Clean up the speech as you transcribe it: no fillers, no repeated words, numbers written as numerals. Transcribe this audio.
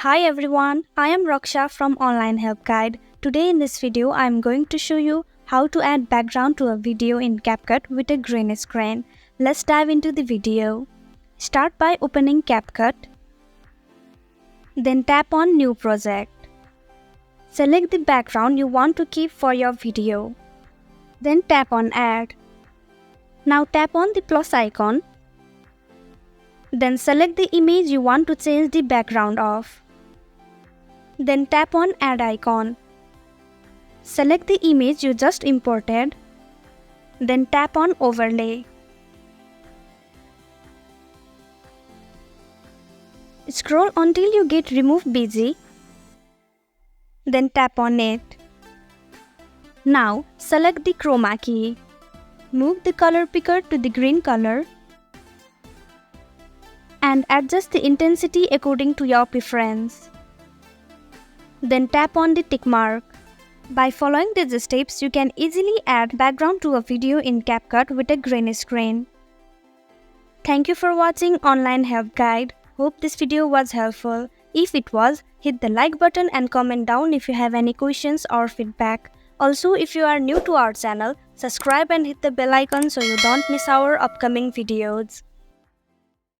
Hi everyone, I am Raksha from Online Help Guide. Today in this video, I am going to show you how to add background to a video in CapCut with a green screen. Let's dive into the video. Start by opening CapCut. Then tap on New Project. Select the background you want to keep for your video. Then tap on Add. Now tap on the plus icon. Then select the image you want to change the background of. Then tap on Add icon. Select the image you just imported. Then tap on Overlay. Scroll until you get Remove Busy. Then tap on it. Now select the Chroma Key. Move the color picker to the green color and adjust the intensity according to your preference. Then tap on the tick mark. By following these steps, you can easily add background to a video in CapCut with a green screen. Thank you for watching Online Help Guide. Hope this video was helpful. If it was, hit the like button and comment down if you have any questions or feedback. Also, if you are new to our channel, subscribe and hit the bell icon so you don't miss our upcoming videos.